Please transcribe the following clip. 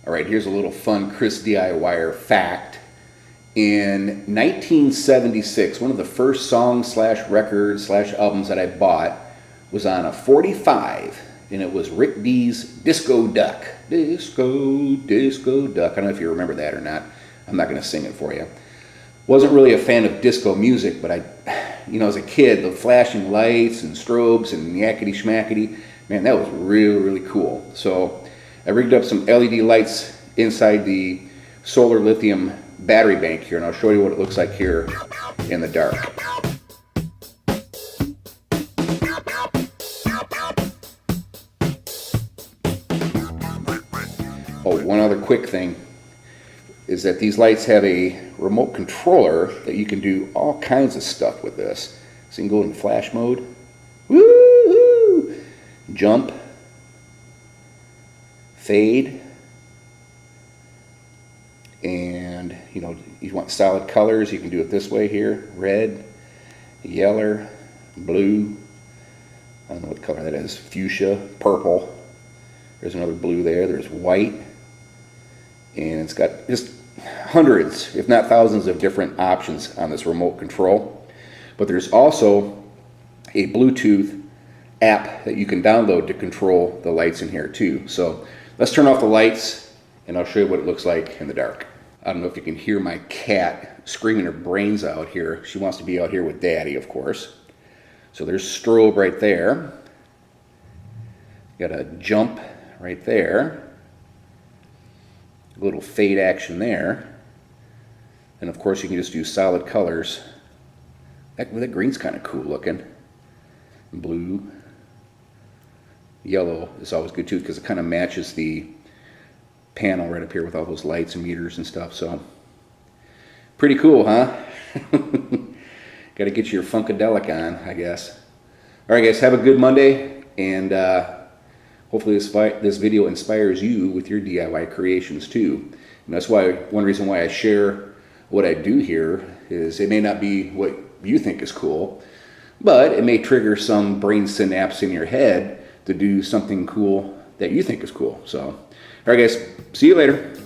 All right, here's a little fun Chris DIYer fact. In 1976, one of the first songs slash records slash albums that I bought was on a 45, and it was Rick D's Disco Duck. Disco, Disco Duck. I don't know if you remember that or not. I'm not going to sing it for you. Wasn't really a fan of disco music, but as a kid, the flashing lights and strobes and yakety schmackety, man, that was really, really cool. So I rigged up some LED lights inside the solar lithium battery bank here, and I'll show you what it looks like here in the dark. Oh, one other quick thing is that these lights have a remote controller that you can do all kinds of stuff with this. So you can go in flash mode, woo-hoo, jump, fade, and you want solid colors, you can do it this way here: red, yellow, blue, I don't know what color that is, fuchsia, purple, there's another blue there, there's white, and it's got just hundreds, if not thousands, of different options on this remote control. But there's also a Bluetooth app that you can download to control the lights in here too. So let's turn off the lights and I'll show you what it looks like in the dark. I don't know if you can hear my cat screaming her brains out here. She wants to be out here with Daddy, of course. So there's strobe right there. Got a jump right there. A little fade action there. And of course you can just do solid colors. That green's kind of cool looking. Blue. Yellow is always good too because it kind of matches the panel right up here with all those lights and meters and stuff. So pretty cool, huh? Got to get your Funkadelic on, I guess. All right, guys, have a good Monday, and hopefully this video inspires you with your DIY creations too. And that's why one reason why I share what I do here is it may not be what you think is cool, but it may trigger some brain synapse in your head to do something cool that you think is cool. So, all right, guys, see you later.